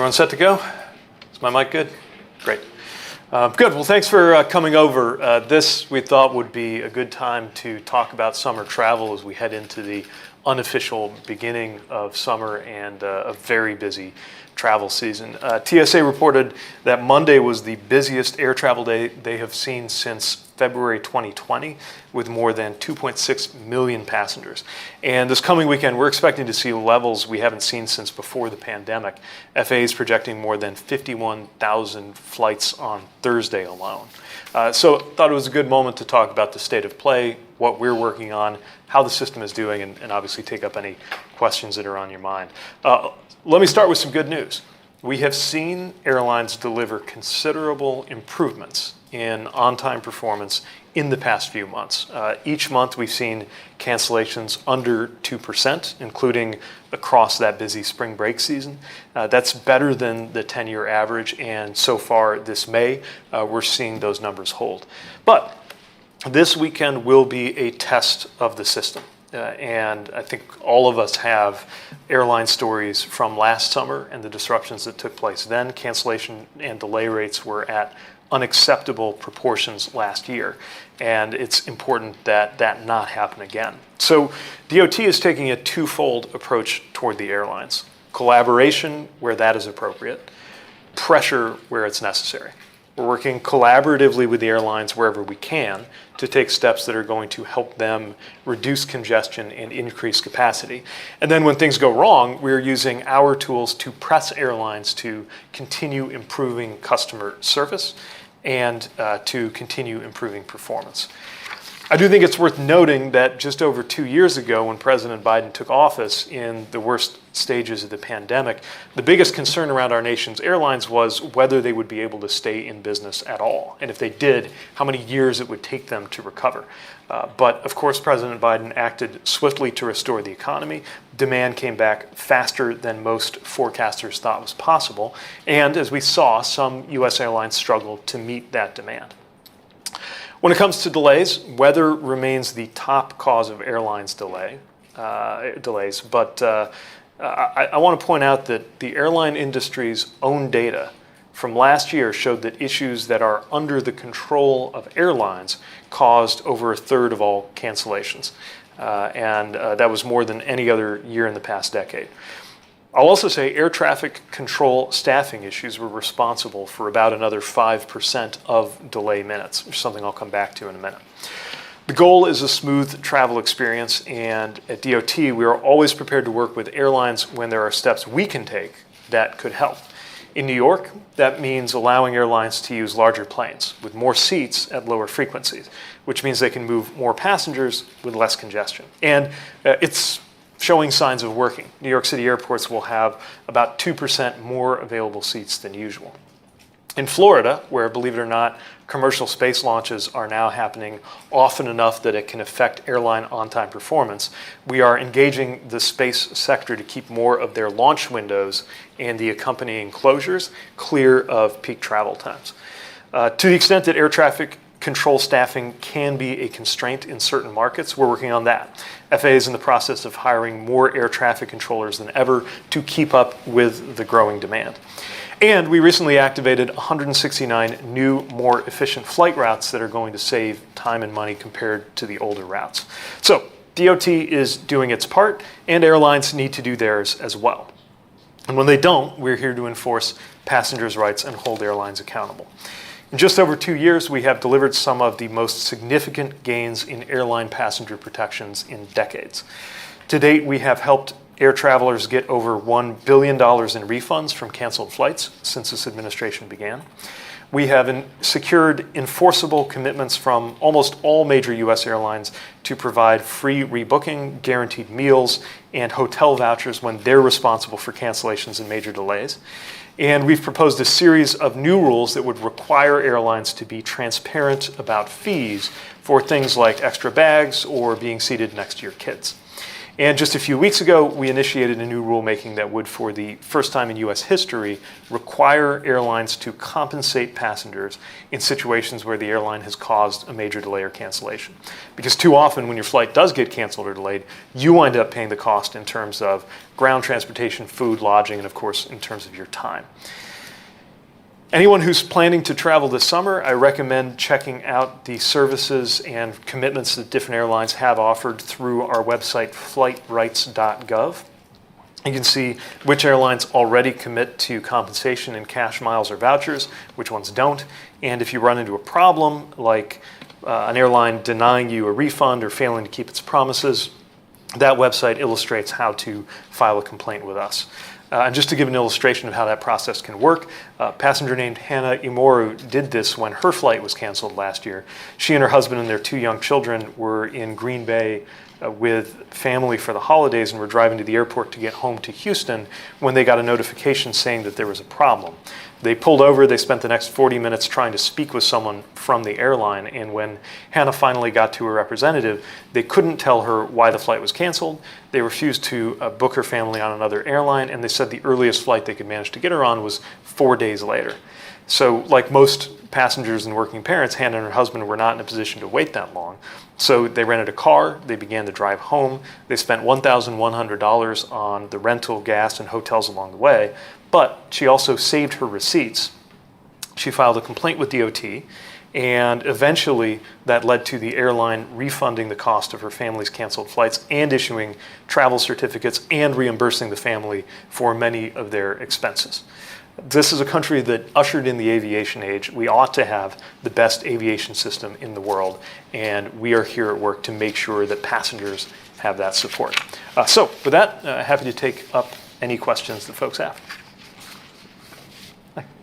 Everyone set to go? Is my mic good? Great. Good. Well, thanks for coming over. This we thought would be a good time to talk about summer travel as we head into the unofficial beginning of summer and a very busy travel season. TSA reported that Monday was the busiest air travel day they have seen since February 2020, with more than 2.6 million passengers. And this coming weekend, we're expecting to see levels we haven't seen since before the pandemic. FAA is projecting more than 51,000 flights on Thursday alone. So thought it was a good moment to talk about the state of play, what we're working on, how the system is doing, and obviously take up any questions that are on your mind. Let me start with some good news. We have seen airlines deliver considerable improvements in on-time performance in the past few months. Each month we've seen cancellations under 2%, including across that busy spring break season. That's better than the 10-year average, and so far this May, we're seeing those numbers hold. But this weekend will be a test of the system. And I think all of us have airline stories from last summer and the disruptions that took place then. Cancellation and delay rates were at unacceptable proportions last year, and it's important that that not happen again. So DOT is taking a twofold approach toward the airlines: collaboration where that is appropriate, pressure where it's necessary. We're working collaboratively with the airlines wherever we can to take steps that are going to help them reduce congestion and increase capacity. And then when things go wrong, we're using our tools to press airlines to continue improving customer service and to continue improving performance. I do think it's worth noting that just over 2 years ago, when President Biden took office in the worst stages of the pandemic, the biggest concern around our nation's airlines was whether they would be able to stay in business at all. And if they did, how many years it would take them to recover. But of course, President Biden acted swiftly to restore the economy. Demand came back faster than most forecasters thought was possible. And as we saw, some U.S. airlines struggled to meet that demand. When it comes to delays, weather remains the top cause of airlines delays. But I want to point out that the airline industry's own data from last year showed that issues that are under the control of airlines caused over a third of all cancellations. And that was more than any other year in the past decade. I'll also say air traffic control staffing issues were responsible for about another 5% of delay minutes, which is something I'll come back to in a minute. The goal is a smooth travel experience, and at DOT, we are always prepared to work with airlines when there are steps we can take that could help. In New York, that means allowing airlines to use larger planes with more seats at lower frequencies, which means they can move more passengers with less congestion. And it's showing signs of working. New York City airports will have about 2% more available seats than usual. In Florida, where, believe it or not, commercial space launches are now happening often enough that it can affect airline on-time performance, we are engaging the space sector to keep more of their launch windows and the accompanying closures clear of peak travel times. To the extent that air traffic control staffing can be a constraint in certain markets, we're working on that. FAA is in the process of hiring more air traffic controllers than ever to keep up with the growing demand. And we recently activated 169 new, more efficient flight routes that are going to save time and money compared to the older routes. So DOT is doing its part, and airlines need to do theirs as well. And when they don't, we're here to enforce passengers' rights and hold airlines accountable. In just over 2 years, we have delivered some of the most significant gains in airline passenger protections in decades. To date, we have helped air travelers get over $1 billion in refunds from canceled flights since this administration began. We have secured enforceable commitments from almost all major U.S. airlines to provide free rebooking, guaranteed meals, and hotel vouchers when they're responsible for cancellations and major delays. And we've proposed a series of new rules that would require airlines to be transparent about fees for things like extra bags or being seated next to your kids. And just a few weeks ago, we initiated a new rulemaking that would, for the first time in U.S. history, require airlines to compensate passengers in situations where the airline has caused a major delay or cancellation. Because too often when your flight does get canceled or delayed, you wind up paying the cost in terms of ground transportation, food, lodging, and of course in terms of your time. Anyone who's planning to travel this summer, I recommend checking out the services and commitments that different airlines have offered through our website, flightrights.gov. You can see which airlines already commit to compensation in cash, miles, or vouchers, which ones don't. And if you run into a problem, like an airline denying you a refund or failing to keep its promises, that website illustrates how to file a complaint with us. And just to give an illustration of how that process can work, a passenger named Hannah Imoru did this when her flight was canceled last year. She and her husband and their 2 young children were in Green Bay with family for the holidays and were driving to the airport to get home to Houston when they got a notification saying that there was a problem. They pulled over, they spent the next 40 minutes trying to speak with someone from the airline, and when Hannah finally got to a representative, they couldn't tell her why the flight was canceled. They refused to book her family on another airline, and they said the earliest flight they could manage to get her on was 4 days later. So like most passengers and working parents, Hannah and her husband were not in a position to wait that long. So they rented a car, they began to drive home, they spent $1,100 on the rental, gas, and hotels along the way, but she also saved her receipts. She filed a complaint with DOT, and eventually that led to the airline refunding the cost of her family's canceled flights and issuing travel certificates and reimbursing the family for many of their expenses. This is a country that ushered in the aviation age. We ought to have the best aviation system in the world, and we are here at work to make sure that passengers have that support. So with that, happy to take up any questions that folks have.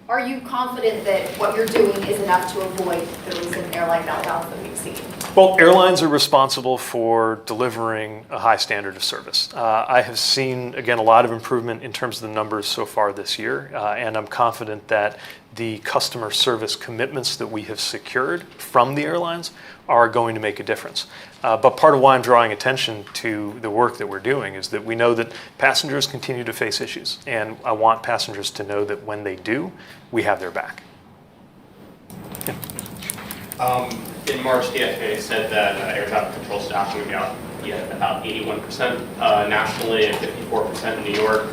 Are you confident that what you're doing is enough to avoid the recent airline meltdowns that we've seen? Well, airlines are responsible for delivering a high standard of service. I have seen, again, a lot of improvement in terms of the numbers so far this year, and I'm confident that the customer service commitments that we have secured from the airlines are going to make a difference. But part of why I'm drawing attention to the work that we're doing is that we know that passengers continue to face issues, and I want passengers to know that when they do, we have their back. Yeah. In March, the FAA said that air traffic control staff would be out at about 81% nationally and 54% in New York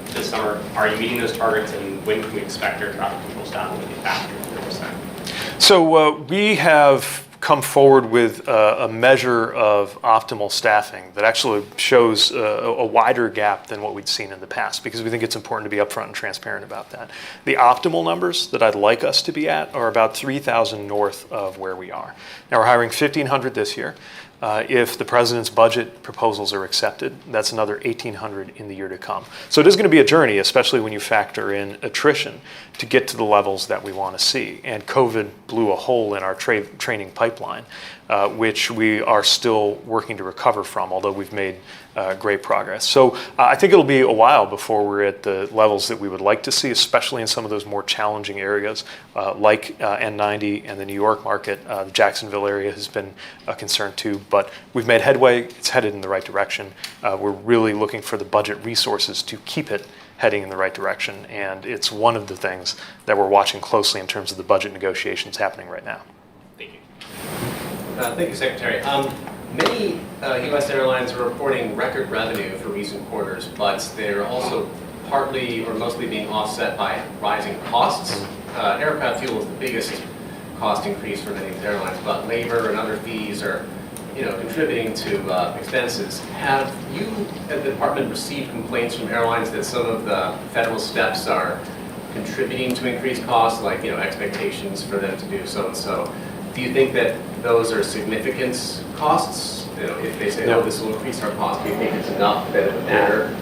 this summer. Are you meeting those targets, and when can we expect air traffic control staff to get back to 100%? So we have come forward with a measure of optimal staffing that actually shows a wider gap than what we'd seen in the past, because we think it's important to be upfront and transparent about that. The optimal numbers that I'd like us to be at are about 3,000 north of where we are. Now we're hiring 1,500 this year. If the president's budget proposals are accepted, that's another 1,800 in the year to come. So it is going to be a journey, especially when you factor in attrition, to get to the levels that we want to see. And COVID blew a hole in our training pipeline, which we are still working to recover from, although we've made great progress. So I think it'll be a while before we're at the levels that we would like to see, especially in some of those more challenging areas like N90 and the New York market. The Jacksonville area has been a concern too, but we've made headway. It's headed in the right direction. We're really looking for the budget resources to keep it heading in the right direction, and it's one of the things that we're watching closely in terms of the budget negotiations happening right now. Thank you. Thank you, Secretary. Many U.S. airlines are reporting record revenue for recent quarters, but they're also partly or mostly being offset by rising costs. Aircraft fuel is the biggest cost increase for many of these airlines, but labor and other fees are contributing to expenses. Have you at the department received complaints from airlines that some of the federal steps are contributing to increased costs, like expectations for them to do so and so? Do you think that those are significant costs? If they say, no, this will increase our cost, do you think it's enough that it would matter?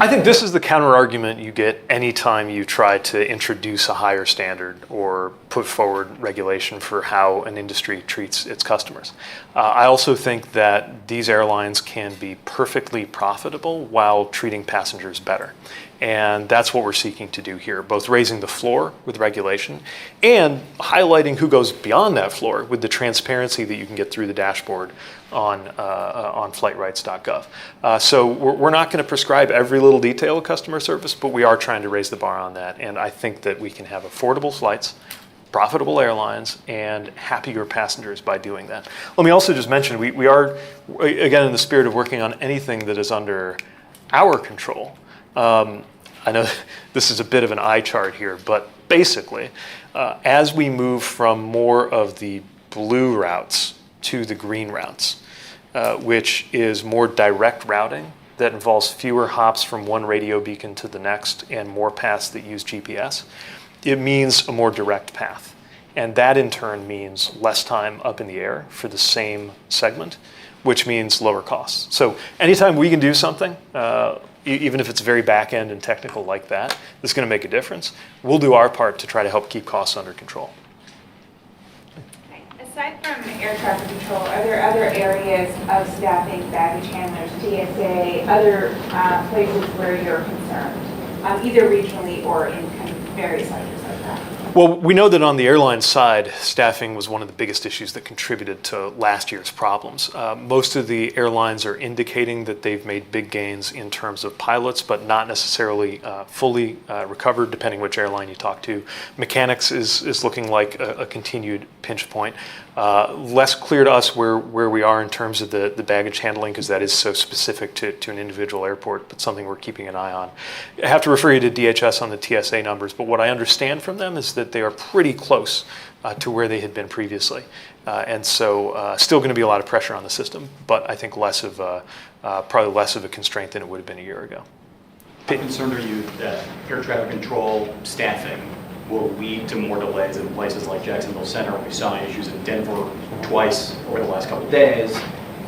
I think this is the counter argument you get anytime you try to introduce a higher standard or put forward regulation for how an industry treats its customers. I also think that these airlines can be perfectly profitable while treating passengers better. And that's what we're seeking to do here, both raising the floor with regulation and highlighting who goes beyond that floor with the transparency that you can get through the dashboard on flightrights.gov. So we're not going to prescribe every little detail of customer service, but we are trying to raise the bar on that. And I think that we can have affordable flights, profitable airlines, and happier passengers by doing that. Let me also just mention, we are, again, in the spirit of working on anything that is under our control. I know this is a bit of an eye chart here, but basically, as we move from more of the blue routes to the green routes, which is more direct routing that involves fewer hops from one radio beacon to the next and more paths that use GPS, it means a more direct path. And that in turn means less time up in the air for the same segment, which means lower costs. So anytime we can do something, even if it's very back end and technical like that, that's going to make a difference, we'll do our part to try to help keep costs under control. Aside from air traffic control, are there other areas of staffing, baggage handlers, TSA, other places where you're concerned, either regionally or in kind of various sectors like that? Well, we know that on the airline side, staffing was one of the biggest issues that contributed to last year's problems. Most of the airlines are indicating that they've made big gains in terms of pilots, but not necessarily fully recovered, depending which airline you talk to. Mechanics is looking like a continued pinch point. Less clear to us where we are in terms of the baggage handling, because that is so specific to an individual airport, but something we're keeping an eye on. I have to refer you to DHS on the TSA numbers, but what I understand from them is that they are pretty close to where they had been previously. And so still going to be a lot of pressure on the system, but I think probably less of a constraint than it would have been a year ago. How concerned are you that air traffic control staffing will lead to more delays in places like Jacksonville Center? We saw issues in Denver twice over the last couple of days.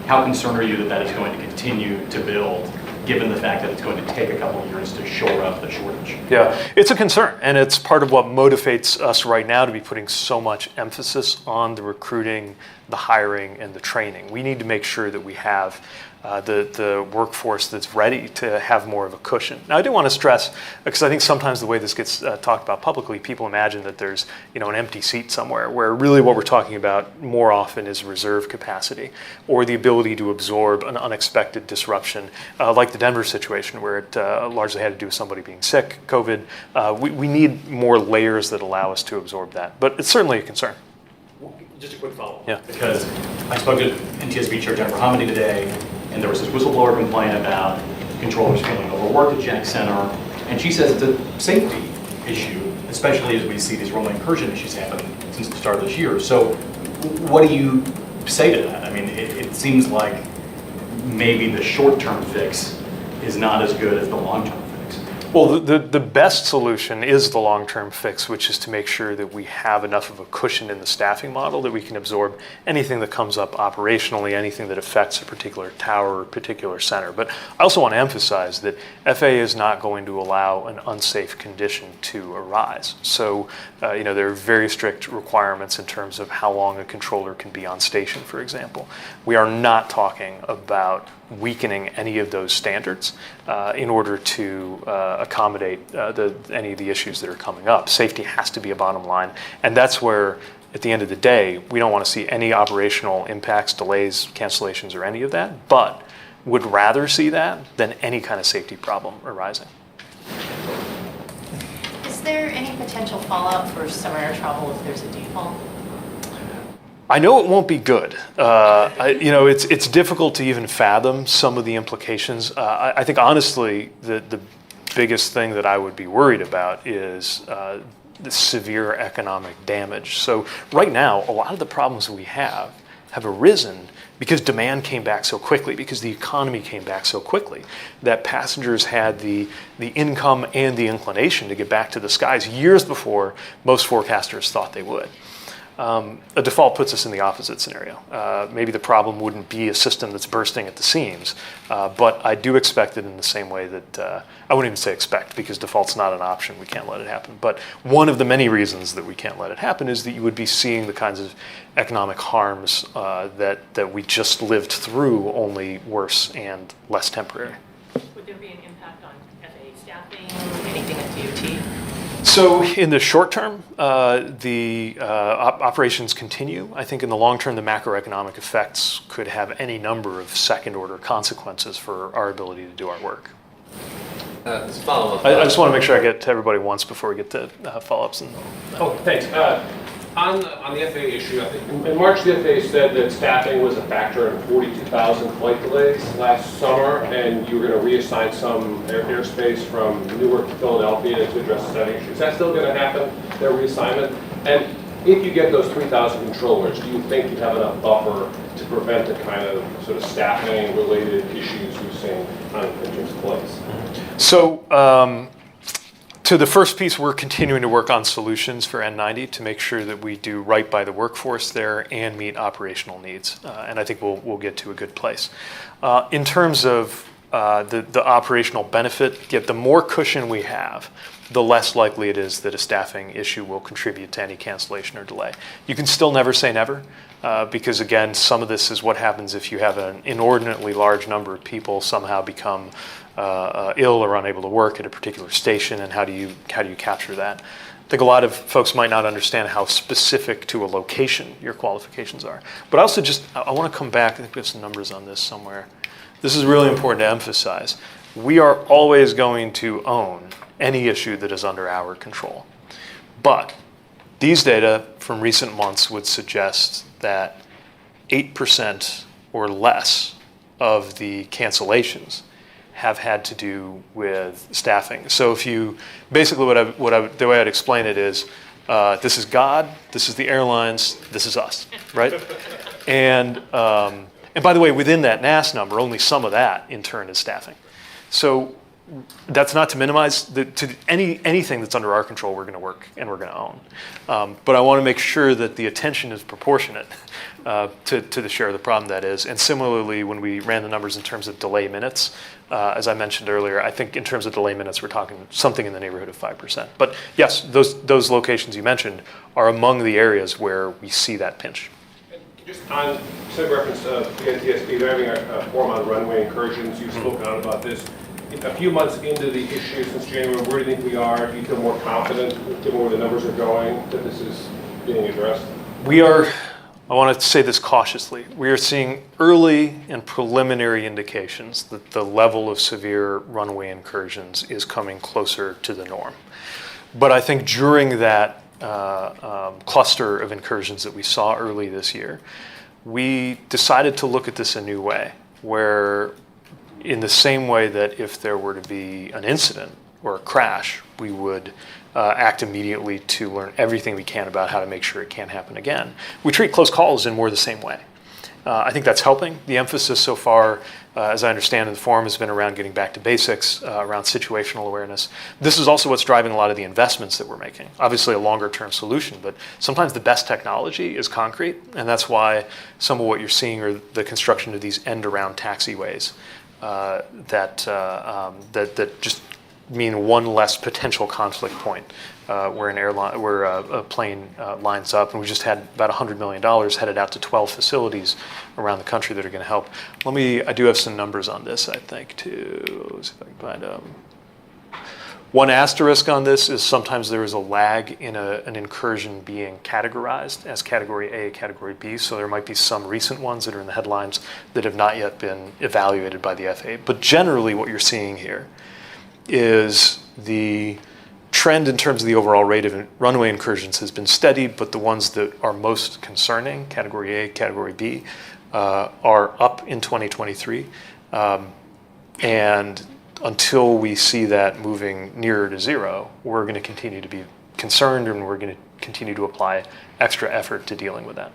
How concerned are you that that is going to continue to build, given the fact that it's going to take a couple of years to shore up the shortage? Yeah, it's a concern, and it's part of what motivates us right now to be putting so much emphasis on the recruiting, the hiring, and the training. We need to make sure that we have the workforce that's ready to have more of a cushion. Now, I do want to stress, because I think sometimes the way this gets talked about publicly, people imagine that there's an empty seat somewhere, where really what we're talking about more often is reserve capacity or the ability to absorb an unexpected disruption, like the Denver situation, where it largely had to do with somebody being sick, COVID. We need more layers that allow us to absorb that, but it's certainly a concern. Just a quick follow-up. Yeah. Because I spoke to NTSB Chair Jennifer Hominy today, and there was this whistleblower complaint about controllers feeling overworked at Jack Center, and she says it's a safety issue, especially as we see these rolling incursion issues happen since the start of this year. So what do you say to that? I mean, it seems like maybe the short-term fix is not as good as the long-term fix. Well, the best solution is the long-term fix, which is to make sure that we have enough of a cushion in the staffing model that we can absorb anything that comes up operationally, anything that affects a particular tower or particular center. But I also want to emphasize that FAA is not going to allow an unsafe condition to arise. So, there are very strict requirements in terms of how long a controller can be on station, for example. We are not talking about weakening any of those standards in order to accommodate any of the issues that are coming up. Safety has to be a bottom line, and that's where, at the end of the day, we don't want to see any operational impacts, delays, cancellations, or any of that, but would rather see that than any kind of safety problem arising. Is there any potential fallout for summer air travel if there's a default? I know it won't be good. It's difficult to even fathom some of the implications. I think honestly, the biggest thing that I would be worried about is the severe economic damage. So right now, a lot of the problems we have arisen because demand came back so quickly, because the economy came back so quickly, that passengers had the income and the inclination to get back to the skies years before most forecasters thought they would. A default puts us in the opposite scenario. Maybe the problem wouldn't be a system that's bursting at the seams, but I do expect it in the same way that, I wouldn't even say expect, because default's not an option, we can't let it happen. But one of the many reasons that we can't let it happen is that you would be seeing the kinds of economic harms that we just lived through, only worse and less temporary. Would there be an impact on FAA staffing So in the short term, the operations continue. I think in the long term, the macroeconomic effects could have any number of second-order consequences for our ability to do our work. As a follow-up. I just want to make sure I get to everybody once before we get to follow-ups. Oh, thanks. On the FAA issue, I think in March, the FAA said that staffing was a factor in 42,000 flight delays last summer, and you were going to reassign some airspace from Newark to Philadelphia to address the staffing issue. Is that still going to happen, their reassignment? And if you get those 3,000 controllers, do you think you have enough buffer to prevent the kind of sort of staffing-related issues we've seen in terms of flights? So, to the first piece, we're continuing to work on solutions for N90 to make sure that we do right by the workforce there and meet operational needs. And I think we'll get to a good place. In terms of the operational benefit, the more cushion we have, the less likely it is that a staffing issue will contribute to any cancellation or delay. You can still never say never, because again, some of this is what happens if you have an inordinately large number of people somehow become ill or unable to work at a particular station, and how do you capture that? I think a lot of folks might not understand how specific to a location your qualifications are. But I also I want to come back, I think we have some numbers on this somewhere. This is really important to emphasize. We are always going to own any issue that is under our control. But these data from recent months would suggest that 8% or less of the cancellations have had to do with staffing. So if you, basically the way I'd explain it is, this is God, this is the airlines, this is us, right? And by the way, within that NAS number, only some of that in turn is staffing. So that's not to minimize anything that's under our control. We're going to work and we're going to own. But I want to make sure that the attention is proportionate to the share of the problem that is. And similarly, when we ran the numbers in terms of delay minutes, as I mentioned earlier, I think in terms of delay minutes, we're talking something in the neighborhood of 5%. But yes, those locations you mentioned are among the areas where we see that pinch. Just on some reference to NTSB, they're having a forum on runway incursions. You've spoken out about this. A few months into the issue since January, where do you think we are? Do you feel more confident, given where the numbers are going, that this is being addressed? I want to say this cautiously, we are seeing early and preliminary indications that the level of severe runway incursions is coming closer to the norm. But I think during that cluster of incursions that we saw early this year, we decided to look at this a new way, where in the same way that if there were to be an incident or a crash, we would act immediately to learn everything we can about how to make sure it can't happen again. We treat close calls in more the same way. I think that's helping. The emphasis so far, as I understand in the forum, has been around getting back to basics, around situational awareness. This is also what's driving a lot of the investments that we're making. Obviously a longer term solution, but sometimes the best technology is concrete, and that's why some of what you're seeing are the construction of these end-around taxiways that just mean one less potential conflict point where a plane lines up, and we just had about $100 million headed out to 12 facilities around the country that are going to help. I do have some numbers on this, I think, too. Let's see if I can find them. One asterisk on this is sometimes there is a lag in an incursion being categorized as Category A, Category B, so there might be some recent ones that are in the headlines that have not yet been evaluated by the FAA. But generally what you're seeing here is the trend in terms of the overall rate of runway incursions has been steady, but the ones that are most concerning, Category A, Category B, are up in 2023. And until we see that moving nearer to zero, we're going to continue to be concerned, and we're going to continue to apply extra effort to dealing with that.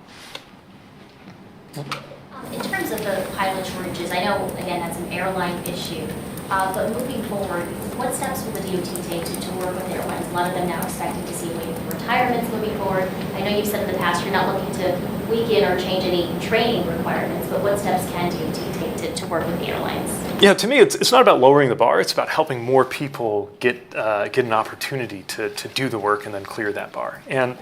In terms of the pilot shortages, I know, again, that's an airline issue, but moving forward, what steps will the DOT take to work with airlines? A lot of them now expecting to see wave retirements moving forward. I know you've said in the past you're not looking to weaken or change any training requirements, but what steps can DOT take to work with the airlines? Yeah, to me, it's not about lowering the bar. It's about helping more people get an opportunity to do the work and then clear that bar. And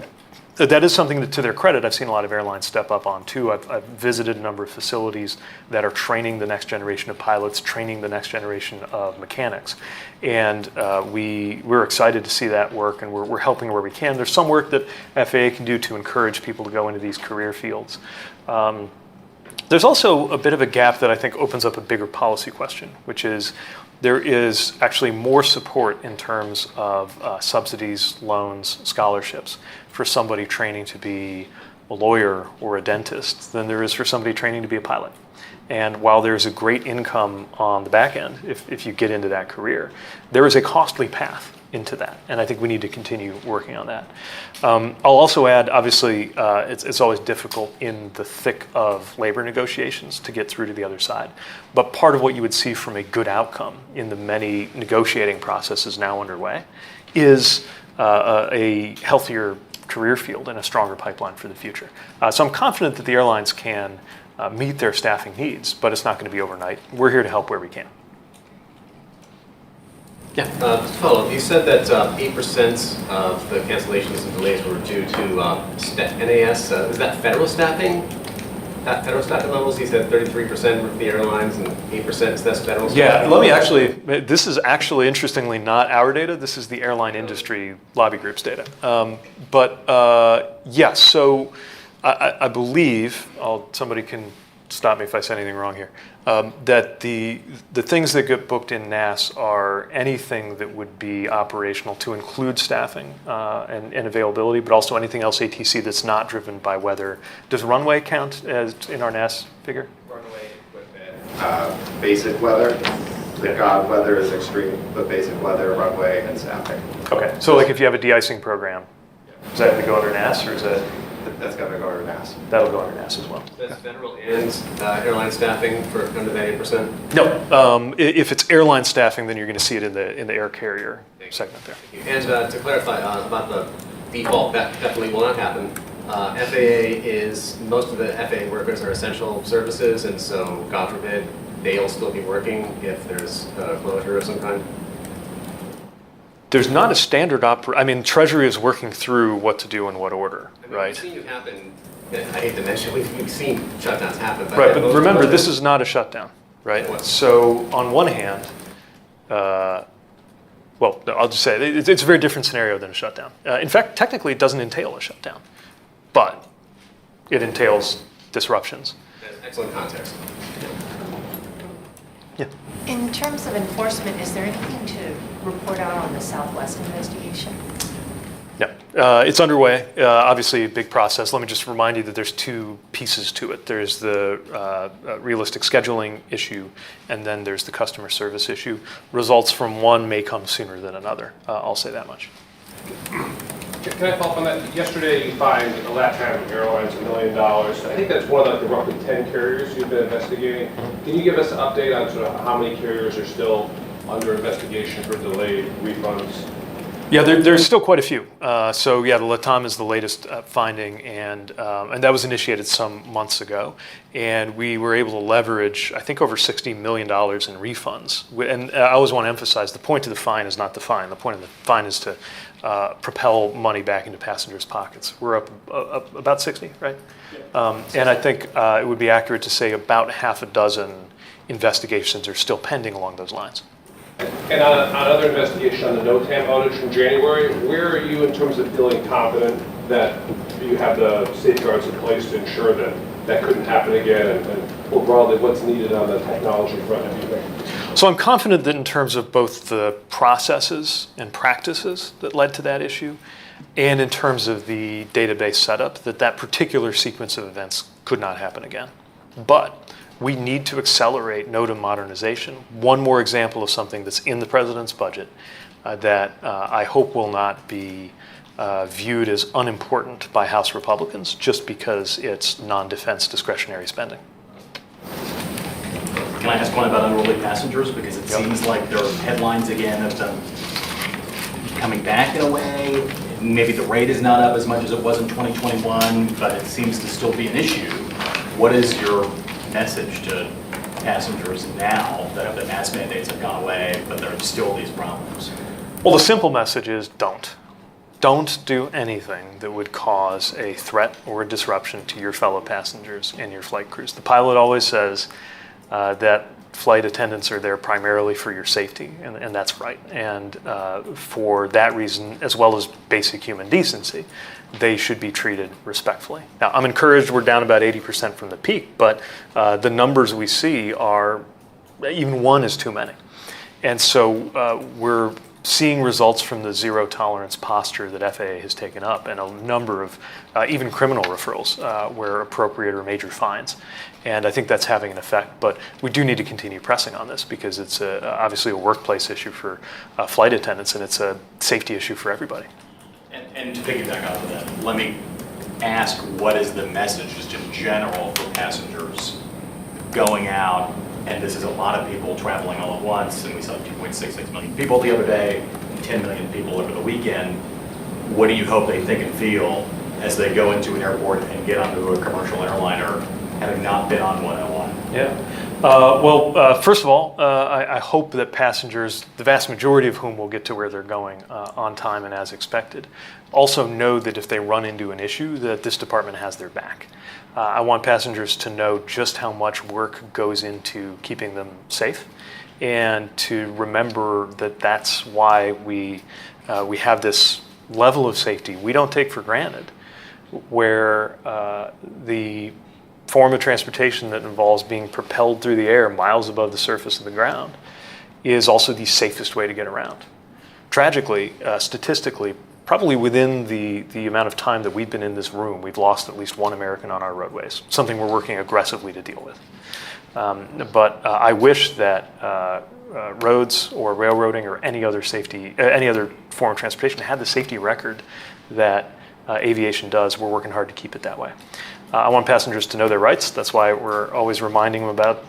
That is something that, to their credit, I've seen a lot of airlines step up on too. I've visited a number of facilities that are training the next generation of pilots, training the next generation of mechanics. And we're excited to see that work, and we're helping where we can. There's some work that FAA can do to encourage people to go into these career fields. There's also a bit of a gap that I think opens up a bigger policy question, which is there is actually more support in terms of subsidies, loans, scholarships for somebody training to be a lawyer or a dentist than there is for somebody training to be a pilot. And while there's a great income on the back end, if you get into that career, there is a costly path into that. And I think we need to continue working on that. I'll also add, obviously, it's always difficult in the thick of labor negotiations to get through to the other side. But part of what you would see from a good outcome in the many negotiating processes now underway is a healthier career field and a stronger pipeline for the future. So I'm confident that the airlines can meet their staffing needs, but it's not going to be overnight. We're here to help where we can. Yeah. Just to follow up, you said that 8% of the cancellations and delays were due to NAS. Is that federal staffing? At federal staffing levels, you said 33% were the airlines and 8% is that federal staffing? Yeah, let me actually, this is actually interestingly not our data. This is the airline industry lobby group's data. Yes, so I believe, somebody can stop me if I say anything wrong here, that the things that get booked in NAS are anything that would be operational to include staffing and availability, but also anything else ATC that's not driven by weather. Does Runway count as in our NAS figure? Runway equipment. Basic weather. The God weather is extreme, but basic weather, runway, and staffing. Okay, so like if you have a de-icing program, does that have to go under NAS, or is that? That's got to go under NAS. That'll go under NAS as well. That's federal and airline staffing for under that 8%? No, if it's airline staffing, then you're going to see it in the air carrier segment there. And to clarify about the default, that definitely will not happen. Most of the FAA workers are essential services, and so God forbid, they'll still be working if there's a closure of some kind. There's not a standard Treasury is working through what to do in what order, right? We've seen it happen. I hate to mention, we've seen shutdowns happen. Right, but remember, this is not a shutdown, right? What? So on one hand, well, I'll just say it's a very different scenario than a shutdown. In fact, technically, it doesn't entail a shutdown, but it entails disruptions. Excellent context. Yeah. In terms of enforcement, is there anything to report out on the Southwest investigation? Yeah, it's underway. Obviously, a big process. Let me just remind you that there's two pieces to it. There's the realistic scheduling issue, and then there's the customer service issue. Results from one may come sooner than another. I'll say that much. Can I follow up on that? Yesterday, you fined Longterm Airlines $1 million. I think that's one of the roughly 10 carriers you've been investigating. Can you give us an update on sort of how many carriers are still under investigation for delayed refunds? Yeah, there's still quite a few. So yeah, the LATAM is the latest finding, and that was initiated some months ago. And we were able to leverage, I think, over $60 million in refunds. And I always want to emphasize, the point of the fine is not the fine. The point of the fine is to propel money back into passengers' pockets. We're up about 60, right? And I think it would be accurate to say about half a dozen investigations are still pending along those lines. And on other investigation on the Notepam outage from January, where are you in terms of feeling confident that you have the safeguards in place to ensure that that couldn't happen again, and more broadly, what's needed on the technology front, do you think? So I'm confident that in terms of both the processes and practices that led to that issue, and in terms of the database setup, that particular sequence of events could not happen again. But we need to accelerate NOTAM modernization. One more example of something that's in the president's budget that I hope will not be viewed as unimportant by House Republicans just because it's non-defense discretionary spending. Can I ask one about unruly passengers? Because it seems like there are headlines again of them coming back in a way. Maybe the rate is not up as much as it was in 2021, but it seems to still be an issue. What is your message to passengers now that the mask mandates have gone away, but there are still these problems? Well, the simple message is don't. don't do anything that would cause a threat or a disruption to your fellow passengers and your flight crews. The pilot always says that flight attendants are there primarily for your safety, and that's right. And for that reason, as well as basic human decency, they should be treated respectfully. Now, I'm encouraged we're down about 80% from the peak, but the numbers we see are, even one is too many. And so we're seeing results from the zero tolerance posture that FAA has taken up, and a number of even criminal referrals where appropriate or major fines. And I think that's having an effect, but we do need to continue pressing on this because it's obviously a workplace issue for flight attendants, and it's a safety issue for everybody. And to piggyback off of that, let me ask, what is the message just in general for passengers going out? And this is a lot of people traveling all at once, and we saw 2.66 million people the other day, and 10 million people over the weekend. What do you hope they think and feel as they go into an airport and get onto a commercial airliner, having not been on 101? Yeah. First of all, I hope that passengers, the vast majority of whom will get to where they're going on time and as expected, also know that if they run into an issue, that this department has their back. I want passengers to know just how much work goes into keeping them safe, and to remember that that's why we have this level of safety we don't take for granted, where the form of transportation that involves being propelled through the air miles above the surface of the ground is also the safest way to get around. Tragically, statistically, probably within the amount of time that we've been in this room, we've lost at least one American on our roadways, something we're working aggressively to deal with. But I wish that roads or railroading or any other form of transportation had the safety record that aviation does. We're working hard to keep it that way. I want passengers to know their rights. That's why we're always reminding them about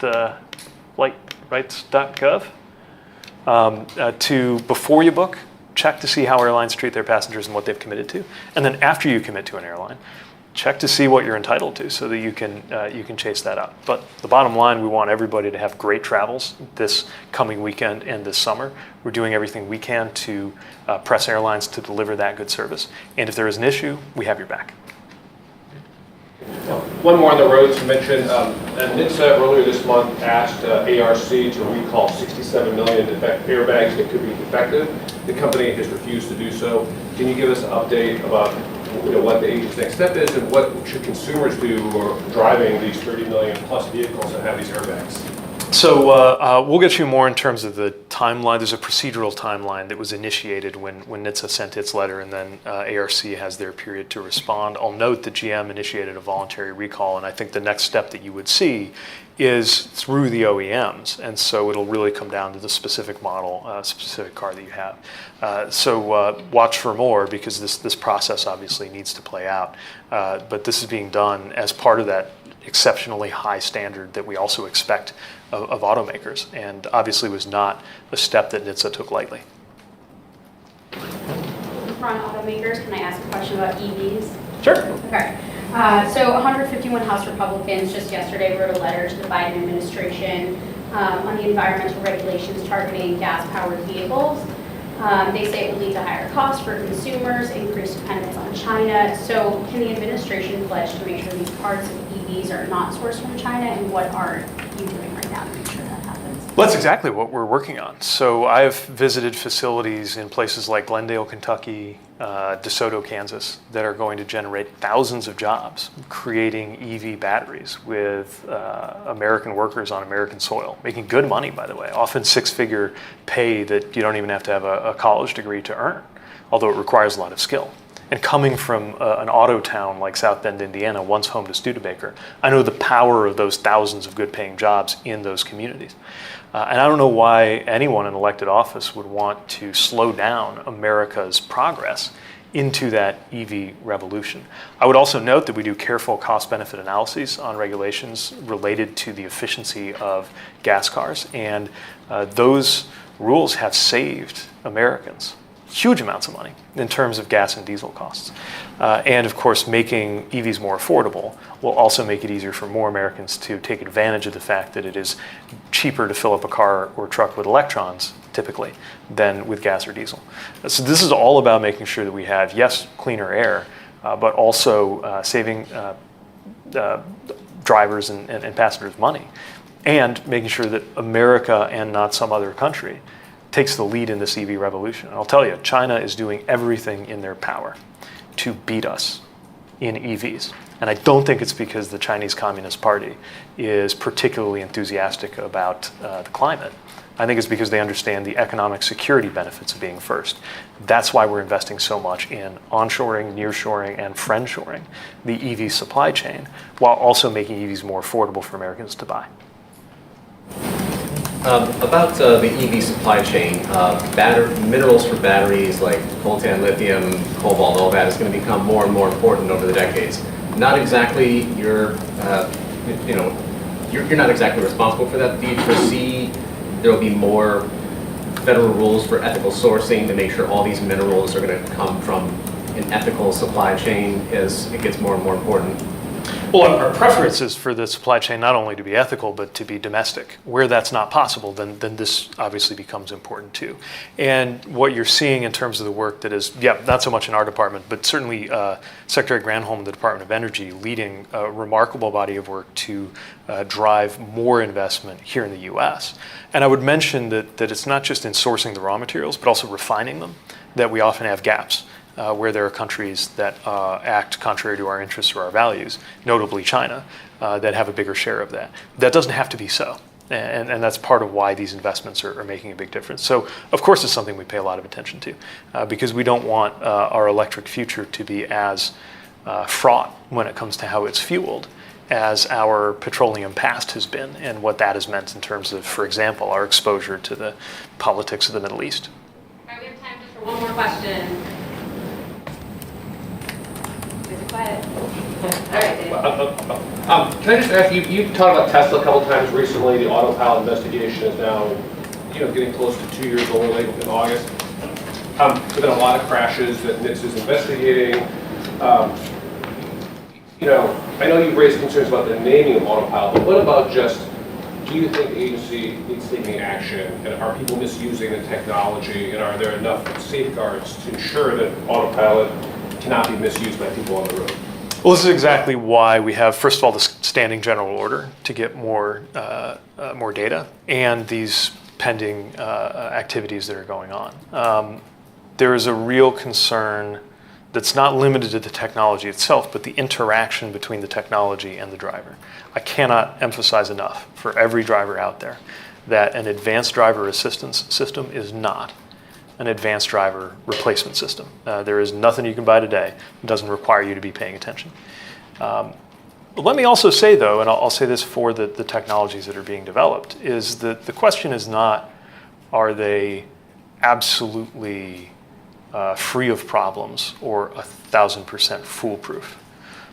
flightrights.gov. Before you book, check to see how airlines treat their passengers and what they've committed to. And then after you commit to an airline, check to see what you're entitled to so that you can chase that up. But the bottom line, we want everybody to have great travels this coming weekend and this summer. We're doing everything we can to press airlines to deliver that good service. And if there is an issue, we have your back. One more on the roads. You mentioned NHTSA earlier this month asked ARC to recall 67 million airbags that could be defective. The company has refused to do so. Can you give us an update about what the agency's next step is, and what should consumers do who are driving these 30 million plus vehicles that have these airbags? So we'll get you more in terms of the timeline. There's a procedural timeline that was initiated when NHTSA sent its letter, and then ARC has their period to respond. I'll note that GM initiated a voluntary recall, and I think the next step that you would see is through the OEMs, and so it'll really come down to the specific model, specific car that you have. So watch for more, because this process obviously needs to play out. But this is being done as part of that exceptionally high standard that we also expect of automakers, and obviously was not a step that NHTSA took lightly. From automakers, can I ask a question about EVs? Sure. Okay. So 151 House Republicans just yesterday wrote a letter to the Biden administration on the environmental regulations targeting gas-powered vehicles. They say it will lead to higher costs for consumers, increased dependence on China. So can the administration pledge to make sure these parts of EVs are not sourced from China, and what are you doing right now to make sure that happens? Well, that's exactly what we're working on. So I've visited facilities in places like Glendale, Kentucky, DeSoto, Kansas, that are going to generate thousands of jobs creating EV batteries with American workers on American soil, making good money, by the way, often six-figure pay that you don't even have to have a college degree to earn, although it requires a lot of skill. And coming from an auto town like South Bend, Indiana, once home to Studebaker, I know the power of those thousands of good-paying jobs in those communities. And I don't know why anyone in elected office would want to slow down America's progress into that EV revolution. I would also note that we do careful cost-benefit analyses on regulations related to the efficiency of gas cars, and those rules have saved Americans huge amounts of money in terms of gas and diesel costs. And of course, making EVs more affordable will also make it easier for more Americans to take advantage of the fact that it is cheaper to fill up a car or truck with electrons typically, than with gas or diesel. So this is all about making sure that we have, yes, cleaner air, but also saving drivers and passengers money, and making sure that America and not some other country takes the lead in this EV revolution. And I'll tell you, China is doing everything in their power to beat us in EVs. And I don't think it's because the Chinese Communist Party is particularly enthusiastic about the climate. I think it's because they understand the economic security benefits of being first. That's why we're investing so much in onshoring, nearshoring, and friendshoring the EV supply chain, while also making EVs more affordable for Americans to buy. About the EV supply chain, minerals for batteries like coltan, lithium, cobalt, all that is going to become more and more important over the decades. Not exactly you're not exactly responsible for that. Do you foresee there will be more federal rules for ethical sourcing to make sure all these minerals are going to come from an ethical supply chain as it gets more and more important? Well, our preference is for the supply chain not only to be ethical, but to be domestic. Where that's not possible, then this obviously becomes important too. And what you're seeing in terms of the work that is, not so much in our department, but certainly Secretary Granholm in the Department of Energy leading a remarkable body of work to drive more investment here in the US. And I would mention that it's not just in sourcing the raw materials, but also refining them, that we often have gaps. Where there are countries that act contrary to our interests or our values, notably China, that have a bigger share of that. That doesn't have to be so, and that's part of why these investments are making a big difference. So, of course, it's something we pay a lot of attention to, because we don't want our electric future to be as fraught when it comes to how it's fueled as our petroleum past has been, and what that has meant in terms of, for example, our exposure to the politics of the Middle East. All right, we have time just for one more question. Quiet. All right, Dave. Can I just ask you, you've talked about Tesla a couple times recently. The Autopilot investigation is now, getting close to 2 years old, late in August. There's been a lot of crashes that NHTSA is investigating. I know you've raised concerns about the naming of Autopilot, but what about just, do you think the agency needs taking action? And are people misusing the technology? And are there enough safeguards to ensure that Autopilot cannot be misused by people on the road? Well, this is exactly why we have, first of all, the standing general order to get more data, and these pending activities that are going on. There is a real concern that's not limited to the technology itself, but the interaction between the technology and the driver. I cannot emphasize enough for every driver out there that an advanced driver assistance system is not an advanced driver replacement system. There is nothing you can buy today that doesn't require you to be paying attention. But let me also say, though, and I'll say this for the technologies that are being developed, is that the question is not, are they absolutely free of problems or 1,000% foolproof?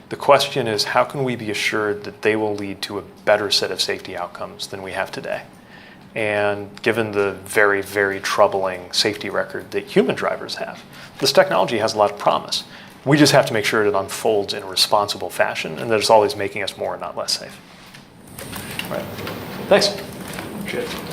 The question is, how can we be assured that they will lead to a better set of safety outcomes than we have today? And given the very, very troubling safety record that human drivers have, this technology has a lot of promise. We just have to make sure it unfolds in a responsible fashion, and that it's always making us more, not less safe. All right. Thanks. Appreciate it.